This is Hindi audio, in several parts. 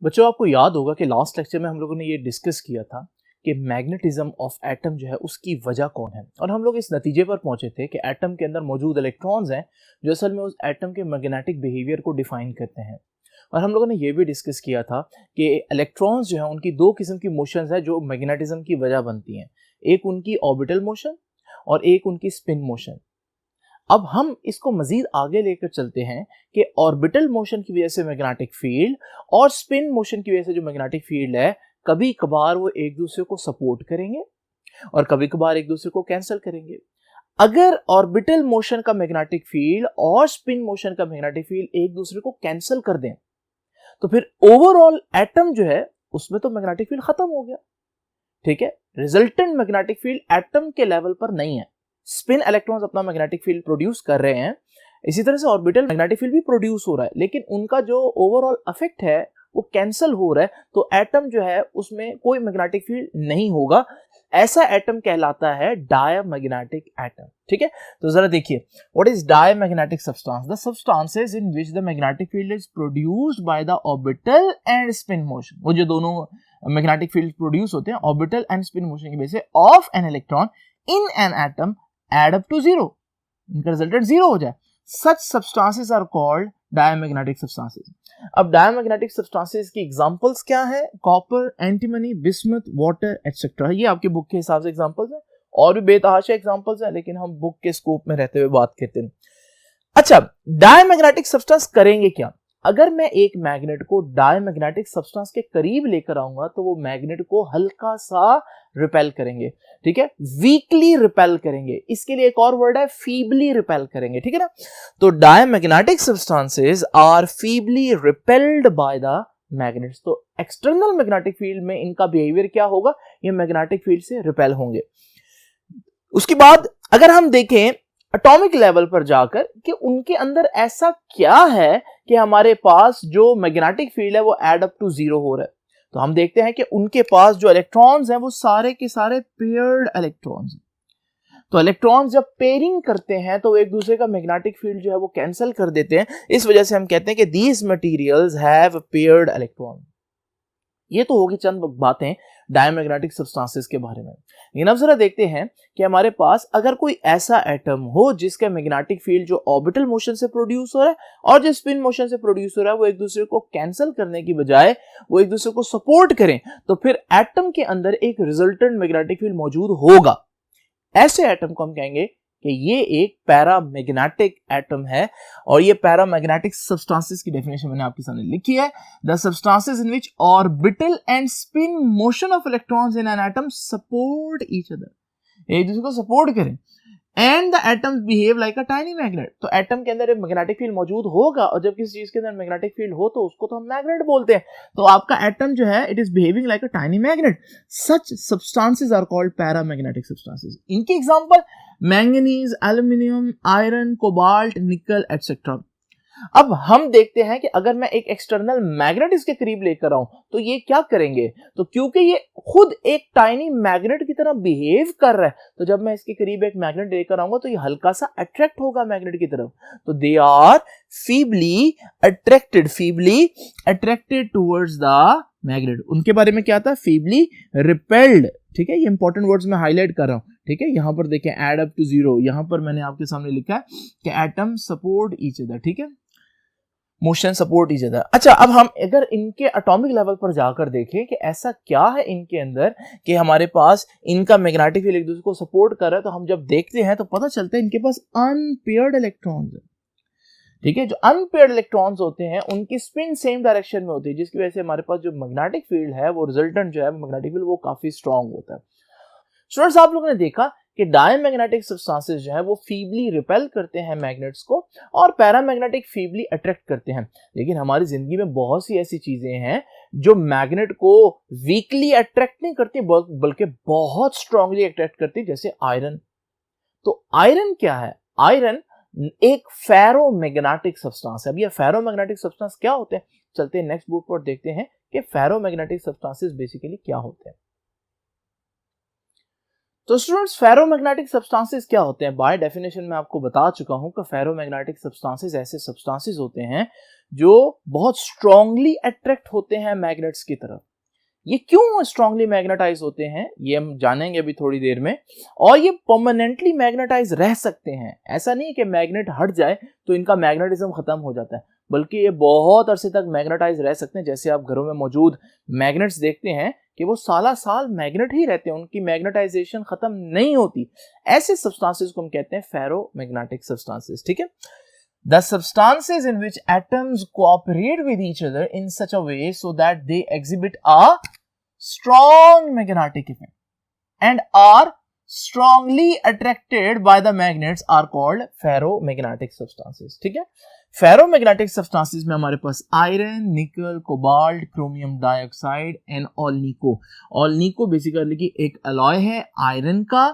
बच्चों, आपको याद होगा कि लास्ट लेक्चर में हम लोगों ने ये डिस्कस किया था कि मैग्नेटिज्म ऑफ एटम जो है उसकी वजह कौन है, और हम लोग इस नतीजे पर पहुंचे थे कि एटम के अंदर मौजूद इलेक्ट्रॉन्स हैं जो असल में उस एटम के मैग्नेटिक बिहेवियर को डिफाइन करते हैं। और हम लोगों ने ये भी डिस्कस किया था कि इलेक्ट्रॉन्स जो है उनकी दो किस्म की मोशंस है जो मैग्नेटिज्म की वजह बनती हैं, एक उनकी ऑर्बिटल मोशन और एक उनकी स्पिन मोशन। अब हम इसको मजीद आगे लेकर चलते हैं कि ऑर्बिटल मोशन की वजह से मैग्नेटिक फील्ड और स्पिन मोशन की वजह से जो मैग्नेटिक फील्ड है, कभी कभार वो एक दूसरे को सपोर्ट करेंगे और कभी कभार एक दूसरे को कैंसिल करेंगे। अगर ऑर्बिटल मोशन का मैग्नेटिक फील्ड और स्पिन मोशन का मैग्नेटिक फील्ड एक दूसरे को कैंसिल कर दें तो फिर ओवरऑल एटम जो है उसमें तो मैग्नेटिक फील्ड खत्म हो गया। ठीक है, रिजल्टेंट मैग्नेटिक फील्ड एटम के लेवल पर नहीं है। स्पिन इलेक्ट्रॉन्स अपना मैग्नेटिक फील्ड प्रोड्यूस कर रहे हैं, इसी तरह से ऑर्बिटल मैग्नेटिक फील्ड भी प्रोड्यूस हो रहा है, लेकिन उनका जो ओवरऑल इफेक्ट है वो कैंसिल हो रहा है, तो एटम जो है उसमें कोई मैग्नेटिक फील्ड नहीं होगा। ऐसा एटम कहलाता है डायमैग्नेटिक एटम। ठीक है, तो जरा देखिए, what is diamagnetic substance? The substances in which the magnetic field is produced by the orbital and spin motion. वो जो दोनों मैग्नेटिक फील्ड प्रोड्यूस होते हैं ऑर्बिटल एंड स्पिन मोशन की वजह से of an electron in an atom add up to zero, इनका रिजल्टेंट जीरो हो जाए। Such substances are called diamagnetic substances. अब डायमैग्नेटिक सब्सटेंसेस की एग्जांपल्स क्या है? Copper, antimony, bismuth, water etcetera. ये आपके बुक के हिसाब से एग्जांपल्स हैं, और भी बेतहाशा एग्जांपल्स हैं, लेकिन हम बुक के स्कोप में रहते हुए बात करते हैं। अच्छा, डायमैग्नेटिक सब्सटेंस करेंगे क्या? अगर मैं एक मैग्नेट को डायमैग्नेटिक सब्सटेंस के करीब लेकर आऊंगा तो वो मैग्नेट को हल्का सा रिपेल करेंगे। ठीक है, वीकली रिपेल करेंगे। इसके लिए एक और वर्ड है, फीबली रिपेल करेंगे। ठीक है ना, तो diamagnetic substances are feebly repelled by the magnets. तो एक्सटर्नल मैग्नेटिक फील्ड में इनका बिहेवियर क्या होगा? ये मैग्नेटिक फील्ड से रिपेल होंगे। उसके बाद अगर हम देखें एटॉमिक लेवल पर जाकर कि उनके अंदर ऐसा क्या है कि हमारे पास जो मैग्नेटिक फील्ड है वो एड अप टू जीरो हो रहा है, तो हम देखते हैं कि उनके पास जो इलेक्ट्रॉन्स हैं वो सारे के सारे पेयर्ड इलेक्ट्रॉन्स हैं। तो इलेक्ट्रॉन्स जब पेयरिंग करते हैं तो एक दूसरे का मैग्नेटिक फील्ड जो है वो कैंसिल कर देते हैं। इस वजह से हम कहते हैं कि these materials have paired electron. ये तो होगी चंद बातें डायमैग्नेटिक सब्सटेंसेस के बारे में। लेकिन अब जरा देखते हैं कि हमारे पास अगर कोई ऐसा एटम हो जिसका मैग्नेटिक फील्ड जो ऑर्बिटल मोशन से प्रोड्यूस हो रहा है और जो स्पिन मोशन से प्रोड्यूस हो रहा है वो एक दूसरे को कैंसिल करने की बजाय वो एक दूसरे को सपोर्ट करें, तो फिर एटम के अंदर एक रिजल्टेंट मैग्नेटिक फील्ड मौजूद होगा। ऐसे एटम को हम कहेंगे कि ये एक पैरामैग्नेटिक एटम है। और ये पैरामैग्नेटिक सब्सटेंसेस की डेफिनेशन मैंने आपके सामने लिखी है। The substances in which orbital and spin motion of electrons in an atom support each other, एक दूसरे को सपोर्ट करें, and the atoms behave like a tiny magnet. तो एटम के अंदर एक मैग्नेटिक फील्ड मौजूद होगा, और जब किसी चीज के अंदर मैग्नेटिक फील्ड हो तो उसको तो हम मैग्नेट बोलते हैं। तो आपका एटम जो है it is behaving like a tiny magnet. Such substances are called paramagnetic substances. इनके example manganese, aluminium, iron, cobalt, nickel etcetera. अब हम देखते हैं कि अगर मैं एक एक्सटर्नल मैग्नेट इसके करीब लेकर आऊं तो ये क्या करेंगे? तो क्योंकि ये खुद एक टाइनी मैग्नेट की तरह बिहेव कर रहा है, तो जब मैं इसके करीब एक मैग्नेट लेकर आऊंगा तो ये हल्का सा अट्रैक्ट होगा मैग्नेट की तरफ। तो they are feebly attracted towards the magnet. उनके बारे में क्या था? Feebly repelled. ठीक है, ये इंपॉर्टेंट वर्ड्स मैं हाईलाइट कर रहा हूं। ठीक है, यहां पर देखें एड अप टू जीरो, यहां पर मैंने आपके सामने लिखा है कि एटम सपोर्ट ईच अदर। ठीक है, मोशन सपोर्ट ईच अदर। अच्छा, अब हम अगर इनके एटॉमिक लेवल पर जाकर देखें कि ऐसा क्या है इनके अंदर कि हमारे पास इनका मैग्नेटिक फील्ड एक दूसरे को सपोर्ट कर रहा है, तो हम जब देखते हैं तो पता चलता है इनके पास अनपेयर्ड इलेक्ट्रॉन्स है। ठीक है, जो अनपेयर्ड इलेक्ट्रॉन्स होते हैं उनकी स्पिन सेम डायरेक्शन में होती है, जिसकी वजह से हमारे पास जो मैग्नेटिक फील्ड है वो रिजल्टेंट जो है मैग्नेटिक फील्ड वो काफी स्ट्रांग होता है। स्टूडेंट्स, आप लोगों ने देखा कि डायमैग्नेटिक सब्सटेंसेस जो है वो फीबली रिपेल करते हैं मैग्नेट्स को और पैरामैग्नेटिक फीबली अट्रैक्ट करते हैं। लेकिन हमारी जिंदगी में बहुत सी ऐसी चीजें हैं जो मैग्नेट को वीकली अट्रैक्ट नहीं करती बल्कि बहुत स्ट्रांगली अट्रैक्ट करती, जैसे आयरन। तो आयरन क्या है? आयरन एक फेरोमैग्नेटिक सब्सटेंस है। अब ये फेरोमैग्नेटिक सब्सटेंस क्या होते हैं? चलते हैं नेक्स्ट बुक पर देखते हैं कि फेरोमैग्नेटिक सब्सटेंसेस बेसिकली क्या होते हैं। तो स्टूडेंट्स फेरोमैग्नेटिक सब्सटेंसेस क्या होते हैं? बाय डेफिनेशन मैं आपको बता चुका हूं कि फेरोमैग्नेटिक सब्सटेंसेस ऐसे सब्सटेंसेस होते हैं जो बहुत स्ट्रांगली अट्रैक्ट होते हैं मैग्नेट्स की तरफ। ये क्यों स्ट्रांगली मैग्नेटाइज होते हैं ये हम जानेंगे अभी थोड़ी देर में। और ये परमानेंटली मैग्नेटाइज रह सकते हैं, ऐसा नहीं कि मैग्नेट हट जाए तो इनका मैग्नेटिज्म खत्म हो जाता है, बल्कि ये बहुत अरसे तक मैग्नेटाइज रह सकते हैं। जैसे आप घरों में मौजूद मैग्नेट्स देखते हैं कि वो साला साल मैग्नेट ही रहते हैं, उनकी मैग्नेटाइजेशन खत्म नहीं होती। ऐसे सब्सटेंसेस को हम कहते हैं फेरोमैग्नेटिक सब्सटेंसेस। ठीक है, the substances in which atoms cooperate with each other in such a way so that they exhibit a strong magnetic effect and are strongly attracted by the magnets are called ferromagnetic substances। ठीक है, फेरोमैग्नेटिक सब्सटेंसेस में हमारे पास iron, nickel, cobalt, chromium dioxide and alnico. Alnico basically की एक अलॉय है आयरन का,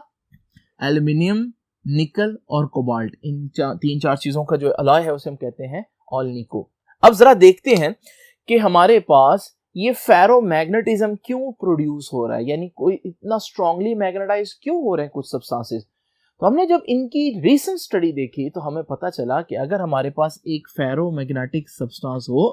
एल्यूमिनियम, निकल और कोबाल्ट, इन तीन चार चीजों का जो अलॉय है उसे हम कहते हैं ऑलनिको। अब जरा देखते हैं कि हमारे पास ये फेरोमैग्नेटिज्म क्यों प्रोड्यूस हो रहा है, यानी कोई इतना स्ट्रांगली मैग्नेटाइज क्यों हो रहे हैं कुछ सब्सटेंसेस। तो हमने जब इनकी रीसेंट स्टडी देखी तो हमें पता चला कि अगर हमारे पास एक फेरोमैग्नेटिक सब्सटेंस हो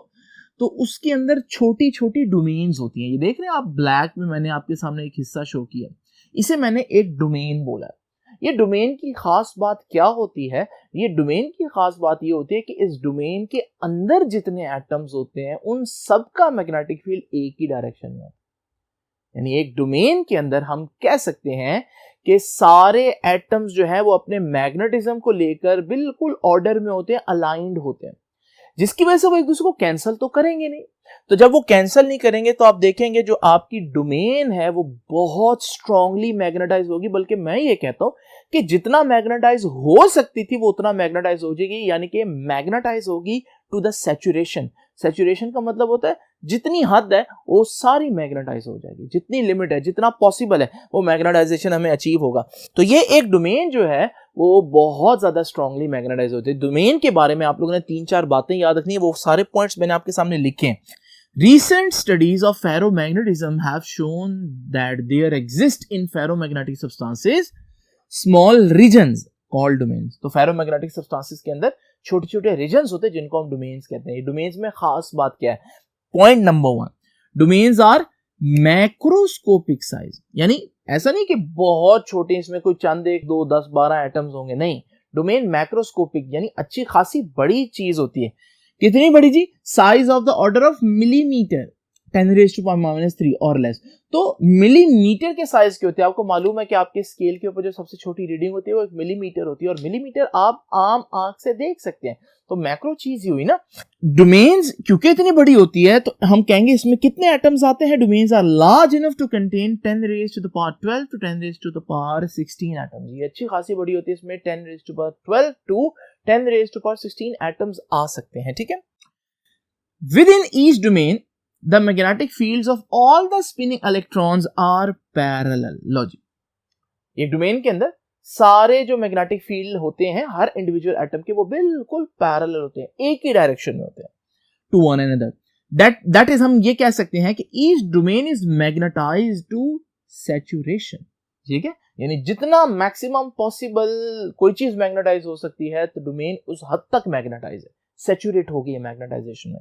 तो उसके अंदर छोटी छोटी डोमेन्स होती हैं। ये देख रहे हैं आप, ब्लैक में मैंने आपके सामने एक हिस्सा शो किया, इसे मैंने एक डोमेन बोला। ये डोमेन की खास बात क्या होती है? ये डोमेन की खास बात ये होती है कि इस डोमेन के अंदर जितने एटम्स होते हैं उन सब का मैग्नेटिक फील्ड एक ही डायरेक्शन में, यानी एक डोमेन के अंदर हम कह सकते हैं कि सारे एटम्स जो है वो अपने मैग्नेटिज्म को लेकर बिल्कुल ऑर्डर में होते हैं, अलाइंड होते हैं, जिसकी वजह से वो एक दूसरे को कैंसिल तो करेंगे नहीं। तो जब वो कैंसिल नहीं करेंगे तो आप देखेंगे जो आपकी डोमेन है वो बहुत स्ट्रांगली मैग्नेटाइज होगी, बल्कि मैं ये कहता हूं कि जितना मैग्नेटाइज हो सकती थी वो उतना मैग्नेटाइज हो जाएगी, यानी कि मैग्नेटाइज होगी टू द सैचुरेशन। सैचुरेशन का मतलब होता है जितनी हद है वो सारी मैग्नेटाइज हो जाएगी, जितनी लिमिट है, जितना पॉसिबल है वो मैग्नेटाइजेशन हमें अचीव होगा। तो ये एक डोमेन जो है वो बहुत ज्यादा स्ट्रांगली मैग्नेटाइज होती है। डोमेन के बारे में आप लोगों ने 3-4 बातें याद रखनी है, वो सारे पॉइंट्स मैंने आपके सामने लिखे हैं। Recent studies of ferromagnetism have shown that there exist in ferromagnetic substances small regions called domains। तो ferromagnetic substances के अंदर छोटे छोटे रीजन्स होते हैं जिनको हम डोमेन्स कहते हैं। डोमेन्स में खास बात क्या है? Point number 1, domains are macroscopic size, यानी ऐसा नहीं कि बहुत छोटे, इसमें कोई चंद 1, 2, 10, 12 एटम्स होंगे, नहीं। डोमेन मैक्रोस्कोपिक यानी अच्छी खासी बड़ी चीज होती है। कितनी बड़ी जी? Size of the order of millimetre 10⁻³ और लेस। तो मिलीमीटर के साइज के होते हैं। आपको मालूम है कि आपके स्केल के ऊपर जो सबसे छोटी रीडिंग होती है वो 1 मिलीमीटर होती है, और मिलीमीटर आप आम आंख से देख सकते हैं। तो मैक्रो चीज ही हुई ना। डोमेन्स क्योंकि इतनी बड़ी होती है तो हम कहेंगे इसमें कितने एटम्स आते हैं? Domains are large enough to contain 10⁻12 to 10⁻16 atoms. ये अच्छी खासी बड़ी होती है, इसमें 10⁻12 to 10⁻16 एटम्स आ सकते हैं। ठीक है, with in each domain the magnetic fields of all the spinning electrons are parallel। Logic, एक डोमेन के अंदर सारे जो मैग्नेटिक फील्ड होते हैं हर इंडिविजुअल एटम के वो बिल्कुल पैरेलल होते हैं, एक ही डायरेक्शन में होते हैं to one another. That is हम ये कह सकते हैं कि each domain is magnetised to saturation. ठीक है, यानी जितना मैक्सिमम पॉसिबल कोई चीज मैग्नेटाइज हो सकती है तो डोमेन उस हद तक मैग्नेटाइज है, सैचुरेट हो गई है मैग्नेटाइजेशन में।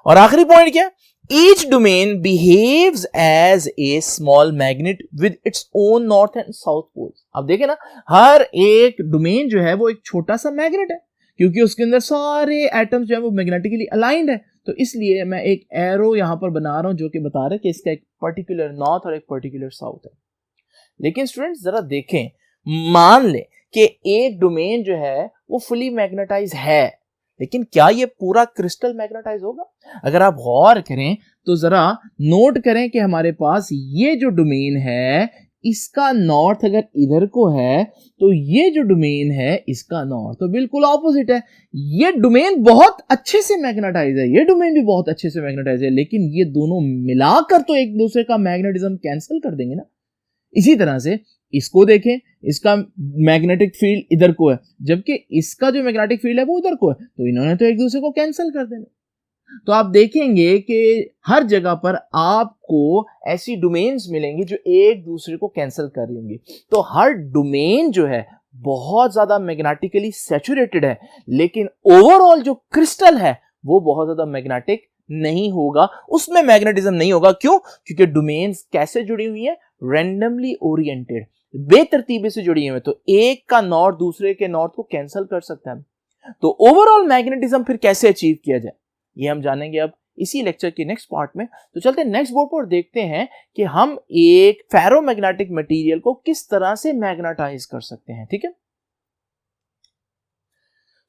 और आखिरी पॉइंट क्या? Each domain behaves as a small magnet with its own north and south poles। अब देखें ना, हर एक डोमेन जो है वो एक छोटा सा मैग्नेट है, क्योंकि उसके अंदर सारे एटम्स जो है वो मैग्नेटिकली अलाइंड है। तो इसलिए मैं एक एरो यहां पर बना रहा हूं जो कि बता रहा है कि इसका एक पर्टिकुलर नॉर्थ और एक पर्टिकुलर साउथ है। लेकिन स्टूडेंट्स जरा देखें, मान ले कि एक डोमेन जो है वो फुली मैग्नेटाइज है, लेकिन क्या ये पूरा क्रिस्टल मैग्नेटाइज होगा? अगर आप गौर करें तो जरा नोट करें कि हमारे पास ये जो डोमेन है इसका नॉर्थ अगर इधर को है तो ये जो डोमेन है इसका नॉर्थ तो बिल्कुल ऑपोजिट है। ये डोमेन बहुत अच्छे से मैग्नेटाइज है, ये डोमेन भी बहुत अच्छे से मैग्नेटाइज है, लेकिन ये दोनों मिलाकर तो एक दूसरे का मैग्नेटिज्म कैंसिल कर देंगे ना। इसी तरह से इसको देखें, इसका मैग्नेटिक फील्ड इधर को है जबकि इसका जो मैग्नेटिक फील्ड है वो उधर को है, तो इन्होंने तो एक दूसरे को कैंसिल कर देना। तो आप देखेंगे कि हर जगह पर आपको ऐसी डोमेन्स मिलेंगी जो एक दूसरे को कैंसिल कर रही होंगी। तो हर डोमेन जो है बहुत ज्यादा मैग्नेटिकली सैचुरेटेड है, लेकिन ओवरऑल जो क्रिस्टल है वो बहुत ज्यादा मैग्नेटिक नहीं होगा, उसमें मैग्नेटिज्म नहीं होगा। क्यों? क्योंकि डोमेन्स कैसे जुड़ी हुई है? रैंडमली ओरिएंटेड, बेतरतीबी से जुड़ी हुई है। तो एक का नॉर्थ दूसरे के नॉर्थ को कैंसिल कर सकता है। तो ओवरऑल मैग्नेटिज्म फिर कैसे अचीव किया जाए, ये हम जानेंगे अब इसी लेक्चर के नेक्स्ट पार्ट में। तो चलते हैं नेक्स्ट बोर्ड पर, देखते हैं कि हम एक फेरोमैग्नेटिक मटेरियल को किस तरह से मैग्नेटाइज कर सकते हैं। ठीक है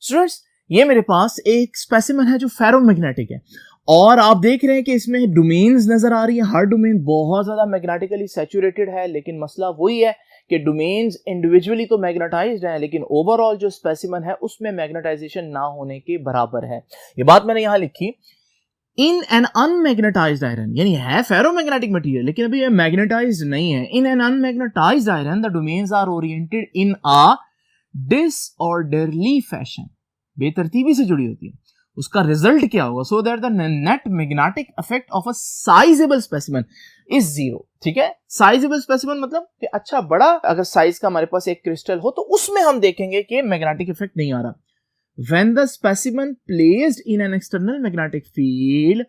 स्टूडेंट्स, ये मेरे पास एक स्पेसिमेन है जो फेरोमैग्नेटिक है, और आप देख रहे हैं कि इसमें डोमेन्स नजर आ रही है। हर डोमेन बहुत ज्यादा मैग्नेटिकली सैचुरेटेड है, लेकिन मसला वही है कि डोमेन्स इंडिविजुअली तो मैग्नेटाइज्ड हैं, लेकिन ओवरऑल जो स्पेसिमेन है उसमें मैग्नेटाइजेशन ना होने के बराबर है। ये बात मैंने यहां लिखी। इन एन अनमैग्नेटाइज्ड आयरन, यानी है फेरोमैग्नेटिक मटेरियल लेकिन अभी ये मैग्नेटाइज्ड नहीं है। In an unmagnetised iron the domains are oriented in a disorderly fashion, बेतरतीबी से जुड़ी होती है। उसका रिजल्ट क्या होगा? So that the net magnetic effect of a sizeable specimen is zero. ठीक है, साइजेबल स्पेसिमेन मतलब कि अच्छा बड़ा अगर साइज का हमारे पास एक क्रिस्टल हो तो उसमें हम देखेंगे कि मैग्नेटिक इफेक्ट नहीं आ रहा। When the specimen placed in an external magnetic field,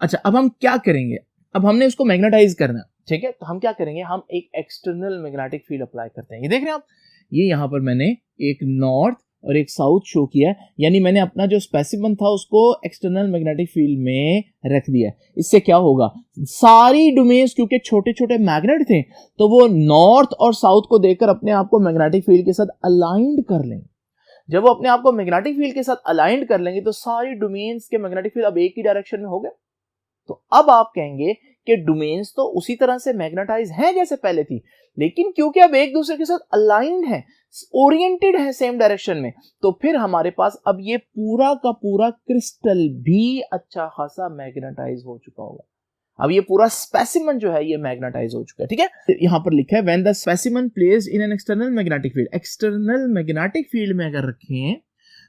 अच्छा अब हम क्या करेंगे? अब हमने उसको मैग्नेटाइज करना है, ठीक है, तो हम क्या करेंगे? हम एक एक्सटर्नल मैग्नेटिक फील्ड अप्लाई करते हैं। ये देख रहे हैं आप, ये यहां पर मैंने एक नॉर्थ और एक साउथ शो किया है, यानी मैंने अपना जो स्पेसिमेन था उसको एक्सटर्नल मैग्नेटिक फील्ड में रख दिया। इससे क्या होगा? सारी डोमेन्स क्योंकि छोटे छोटे मैग्नेट थे तो वो नॉर्थ और साउथ को देखकर अपने आप को मैग्नेटिक फील्ड के साथ अलाइंड कर लेंगे। जब वो अपने आप को मैग्नेटिक फील्ड के साथ अलाइंड कर लेंगे तो सारी डोमेन्स के मैग्नेटिक फील्ड अब एक ही डायरेक्शन में हो गए। तो अब आप कहेंगे कि डोमेन्स तो उसी तरह से मैग्नेटाइज हैं जैसे पहले थी, लेकिन क्योंकि अब एक दूसरे के साथ अलाइंड है, ओरिएंटेड है सेम डायरेक्शन में, तो फिर हमारे पास अब ये पूरा का पूरा क्रिस्टल भी अच्छा खासा मैग्नेटाइज हो चुका होगा। अब ये पूरा स्पेसिमेन जो है ये मैग्नेटाइज हो चुका है। ठीक है, यहां पर लिखा है when the specimen placed in an external magnetic field, external magnetic field में अगर रखें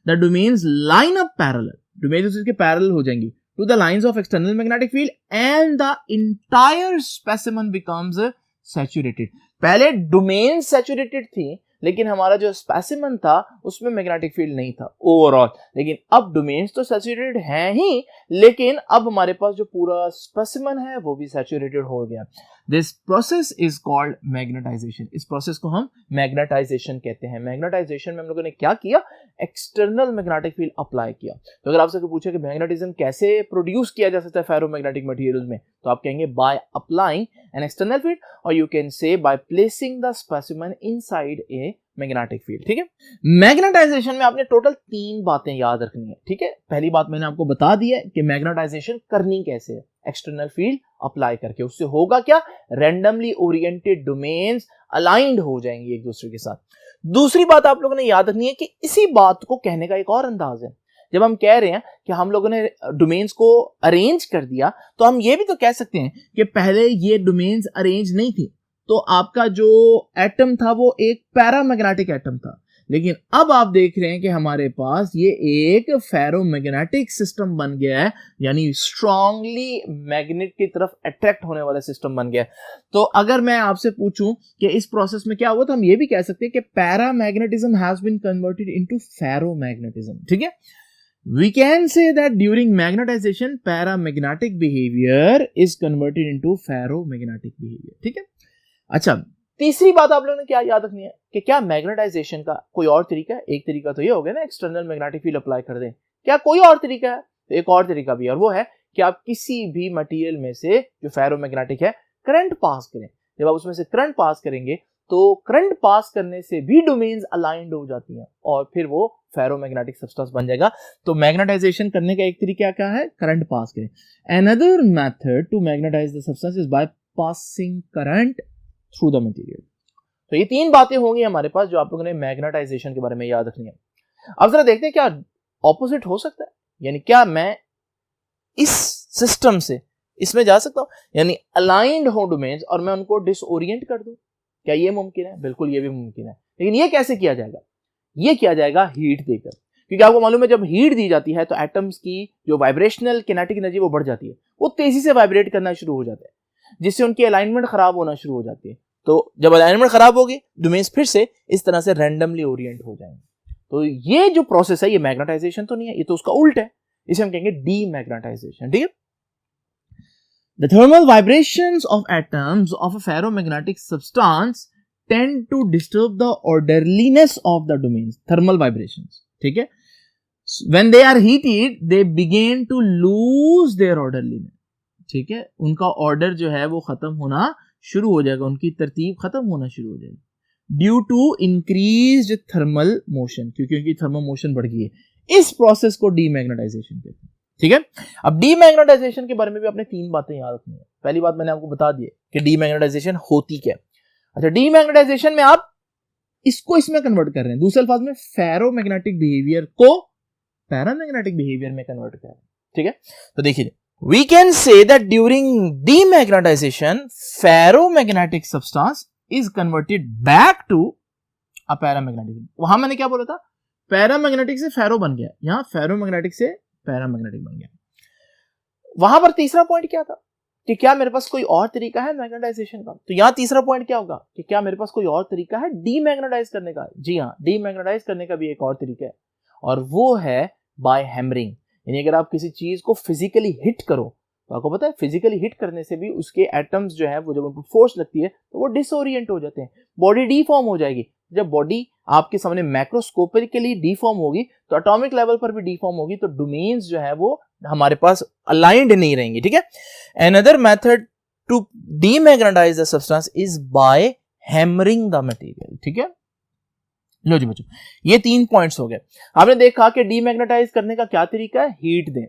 the domains line up parallel, domains उसके पैरेलल हो जाएंगी to the lines of external magnetic field and the entire specimen becomes saturated. पहले डोमेन सैचुरेटेड थी लेकिन हमारा जो स्पेसिमेन था उसमें मैग्नेटिक फील्ड नहीं था ओवरऑल, लेकिन अब डोमेन्स तो सैचुरेटेड हैं ही, लेकिन अब हमारे पास जो पूरा स्पेसिमेन है वो भी सैचुरेटेड हो गया। This process is called magnetisation. इस प्रोसेस को हम मैग्नेटाइजेशन कहते हैं। मैग्नेटाइजेशन में हम लोगों ने क्या किया? एक्सटर्नल मैग्नेटिक फील्ड अप्लाई किया। तो अगर आपसे पूछे कि मैग्नेटिज्म कैसे प्रोड्यूस किया जा सकता है फेरोमैग्नेटिक मटेरियल्स में, तो आप कहेंगे by applying an external field, और you can say by placing the specimen inside a magnetic field. ठीक है, मैग्नेटाइजेशन में आपने टोटल 3 बातें याद रखनी है। ठीक है, पहली बात मैंने आपको बता दी है कि मैग्नेटाइजेशन करनी कैसे है, एक्सटर्नल फील्ड अप्लाई करके। उससे होगा क्या? रैंडमली ओरिएंटेड डोमेन्स अलाइंड हो जाएंगी एक दूसरे के साथ। दूसरी बात आप लोगों ने याद रखनी है कि इसी बात को कहने का एक और अंदाज है। जब हम कह रहे हैं कि हम लोगों ने डोमेन्स को अरेंज कर दिया, तो हम ये भी तो कह सकते हैं कि पहले ये डोमेन्स अरेंज नहीं थी, तो आपका जो एटम था वो एक पैरामैग्नेटिक एटम था, लेकिन अब आप देख रहे हैं कि हमारे पास ये एक फेरोमैग्नेटिक सिस्टम बन गया है, यानी स्ट्रांगली मैग्नेट की तरफ अट्रैक्ट होने वाला सिस्टम बन गया है। तो अगर मैं आपसे पूछूं कि इस प्रोसेस में क्या हुआ, तो हम ये भी कह सकते हैं कि paramagnetism has been converted into ferromagnetism. ठीक है, we can say that during magnetization paramagnetic behavior is converted into ferromagnetic behavior। ठीक है, अच्छा तीसरी बात आप लोगों ने क्या याद रखनी है कि क्या मैग्नेटाइजेशन का कोई और तरीका है? एक तरीका तो ये हो गया ना, एक्सटर्नल मैग्नेटिक फील्ड अप्लाई कर दें। क्या कोई और तरीका है? तो एक और तरीका भी है, और वो है कि आप किसी भी मटेरियल में से जो फेरोमैग्नेटिक है करंट पास करें। जब आप उसमें से करंट पास करेंगे तो करंट पास करने से भी डोमेन्स अलाइंड हो जाती हैं और फिर वो फेरोमैग्नेटिक सब्सटेंस बन जाएगा। तो मैग्नेटाइजेशन करने का एक तरीका क्या है? करंट पास करें। Another method to magnetise the substance is by passing current through the material. तो ये 3 बातें होंगी हमारे पास जो आप लोगों ने मैग्नेटाइजेशन के बारे में याद रखनी है। अब जरा देखते हैं क्या ऑपोजिट हो सकता है, यानी क्या मैं इस सिस्टम से इसमें जा सकता हूं, यानी अलाइंड हो डोमेन्स और मैं उनको डिसओरिएंट कर दूं। क्या ये मुमकिन है? बिल्कुल ये भी मुमकिन है, लेकिन ये कैसे किया जाएगा? ये किया जाएगा हीट देकर, क्योंकि आपको मालूम है जब हीट दी जाती है तो एटम्स की जो वाइब्रेशनल किनेटिक एनर्जी वो बढ़ जाती है, वो तेजी से वाइब्रेट करना शुरू हो जाता है, जिससे उनकी अलाइनमेंट खराब होना शुरू हो जाती है। तो जब अलाइनमेंट खराब होगी, डोमेन्स फिर से इस तरह से रैंडमली ओरिएंट हो जाएंगे। तो ये जो प्रोसेस है ये मैग्नेटाइजेशन तो नहीं है, ये तो उसका उल्ट है, इसे हम कहेंगे डीमैग्नेटाइजेशन। ठीक है। The thermal vibrations of atoms of a ferromagnetic substance tend to disturb the orderliness of the domains. Thermal vibrations. ठीक है. When they are heated, they begin to lose their orderliness. ठीक है. उनका ऑर्डर जो है वो खत्म होना शुरू हो जाएगा, उनकी तरतीब खत्म होना शुरू हो जाएगी due to increased thermal motion, क्योंकि उनकी थर्मल मोशन बढ़ गई है। इस प्रोसेस को डीमैग्नेटाइजेशन कहते हैं। ठीक है। अब डीमैग्नेटाइजेशन के बारे में भी आपने 3 बातें याद रखनी है। पहली बात मैंने आपको बता दी है कि डीमैग्नेटाइजेशन होती क्या है। अच्छा, डीमैग्नेटाइजेशन में आप इसको इसमें कन्वर्ट कर रहे हैं, दूसरे अल्फाज में फेरोमैग्नेटिक बिहेवियर को पैरामैग्नेटिक बिहेवियर में कन्वर्ट कर रहे हैं। ठीक है। तो देखिए, we can say that during demagnetisation ferromagnetic substance is converted back to a paramagnetic. वहां मैंने क्या बोला था, पैरामैग्नेटिक से फेरो बन गया, यहां फेरोमैग्नेटिक से पैरामैग्नेटिक बन गया। वहां पर तीसरा पॉइंट क्या था कि क्या मेरे पास कोई और तरीका है मैग्नेटाइजेशन का। तो यहां तीसरा पॉइंट क्या होगा कि क्या मेरे पास कोई और तरीका है डीमैग्नेटाइज करने का। जी हां, डीमैग्नेटाइज करने का भी एक और तरीका है, और वो है बाय हैमरिंग। यानी अगर आप किसी चीज को फिजिकली हिट करो, तो आपको पता है फिजिकली हिट करने से भी उसके एटम्स जो है वो जब उनको फोर्स लगती है तो वो डिसओरिएंट हो जाते हैं, बॉडी डीफॉर्म हो जाएगी। जब बॉडी आपके सामने मैक्रोस्कोपिकली डीफॉर्म होगी तो एटॉमिक लेवल पर भी डीफॉर्म होगी, तो डोमेन्स जो है वो हमारे पास अलाइंड नहीं रहेंगी। ठीक है। Another method to demagnetise the substance is by hammering the material. ठीक है। लो जी बच्चों, ये 3 पॉइंट्स हो गए। आपने देखा कि डीमैग्नेटाइज करने का क्या तरीका है, हीट दें।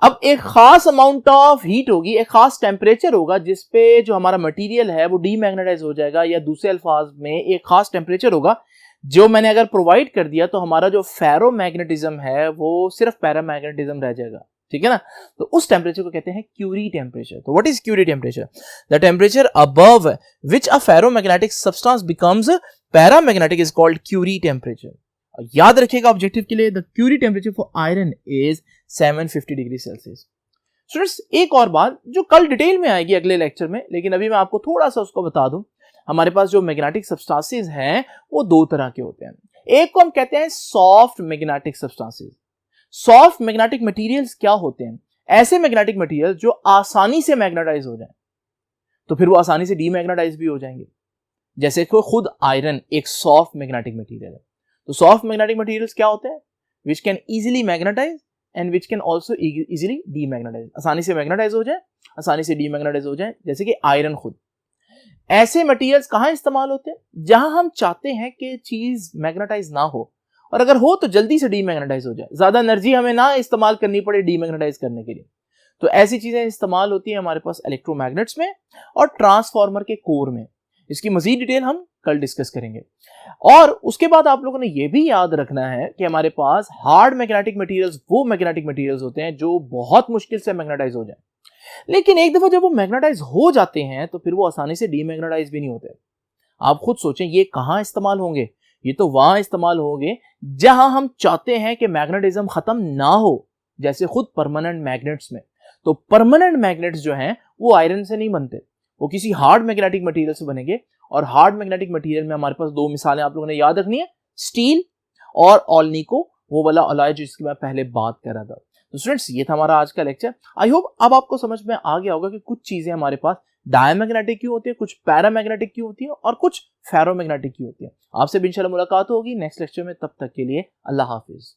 अब एक खास अमाउंट ऑफ हीट होगी, एक खास टेम्परेचर होगा जिसपे जो हमारा मटेरियल है वो डीमैग्नेटाइज हो जाएगा, या दूसरे अल्फाज में एक खास टेम्परेचर होगा जो मैंने अगर प्रोवाइड कर दिया तो हमारा जो फेरोमैग्नेटिज्म है वो सिर्फ पैरामैग्नेटिज्म रह जाएगा। ठीक है ना। तो उस टेम्परेचर को कहते हैं क्यूरी टेम्परेचर। तो what is Curie temperature? The temperature above which a ferromagnetic substance becomes paramagnetic is called Curie temperature. याद रखिएगा ऑब्जेक्टिव के लिए, the Curie temperature for iron is 750 degree Celsius. Students, एक और बात जो कल डिटेल में आएगी अगले लेक्चर में, लेकिन अभी मैं आपको थोड़ा सा उसको बता दूं। हमारे पास जो मैग्नेटिक सब्सटेंसेस हैं वो 2 तरह के होते हैं। एक को हम कहते हैं soft magnetic substances. Soft magnetic materials क्या होते हैं? ऐसे मैग्नेटिक मटेरियल जो आसानी से मैग्नेटाइज हो जाए, तो फिर वो आसानी से डीमैग्नेटाइज भी हो जाएंगे। जैसे कि खुद आयरन एक सॉफ्ट मैग्नेटिक मटेरियल है। तो सॉफ्ट मैग्नेटिक मटेरियल्स क्या होते हैं? Which can easily magnetise and which can also easily demagnetise. आसानी से मैग्नेटाइज हो जाए, आसानी से डीमैग्नेटाइज हो जाए, जैसे कि आयरन खुद। ऐसे मटेरियल्स कहां इस्तेमाल होते हैं? जहां हम चाहते हैं कि चीज मैग्नेटाइज ना हो, और अगर हो तो जल्दी से डीमैग्नेटाइज हो जाए, ज्यादा एनर्जी हमें ना इस्तेमाल करनी पड़े डीमैग्नेटाइज करने के लिए। तो ऐसी चीजें इस्तेमाल होती है हमारे पास इलेक्ट्रोमैग्नेट्स में और ट्रांसफार्मर के कोर में। इसकी मजीद डिटेल हम कल डिस्कस करेंगे। और उसके बाद आप लोगों ने यह भी याद रखना है कि हमारे पास हार्ड मैग्नेटिक मटेरियल्स वो मैग्नेटिक मटेरियल्स होते हैं जो बहुत मुश्किल से मैग्नेटाइज हो जाए, लेकिन एक दफा जब वो मैग्नेटाइज हो जाते हैं तो फिर वो आसानी से डीमैग्नेटाइज भी नहीं होते। आप खुद सोचें ये कहां इस्तेमाल होंगे? ये तो वहां इस्तेमाल होंगे जहां हम चाहते हैं कि मैग्नेटिज्म खत्म ना हो, जैसे खुद परमानेंट मैग्नेट्स में। तो परमानेंट मैग्नेट्स जो हैं वो आयरन से नहीं बनते, वो किसी हार्ड मैग्नेटिक मटेरियल से बनेंगे। और हार्ड मैग्नेटिक मटेरियल में हमारे पास 2 मिसालें आप लोगों ने याद रखनी है, स्टील और ऑलनिको, वो वाला अलॉय जिसकी मैं पहले बात कर रहा था। तो स्टूडेंट्स, ये था हमारा आज का लेक्चर। आई होप अब आपको समझ में आ गया होगा कि कुछ चीजें हमारे पास डायमैग्नेटिक क्यों होती है, कुछ पैरामैग्नेटिक क्यों होती है और कुछ फेरोमैग्नेटिक क्यों होती है। आपसे इंशाल्लाह मुलाकात होगी नेक्स्ट लेक्चर में। तब तक के लिए अल्लाह हाफिज।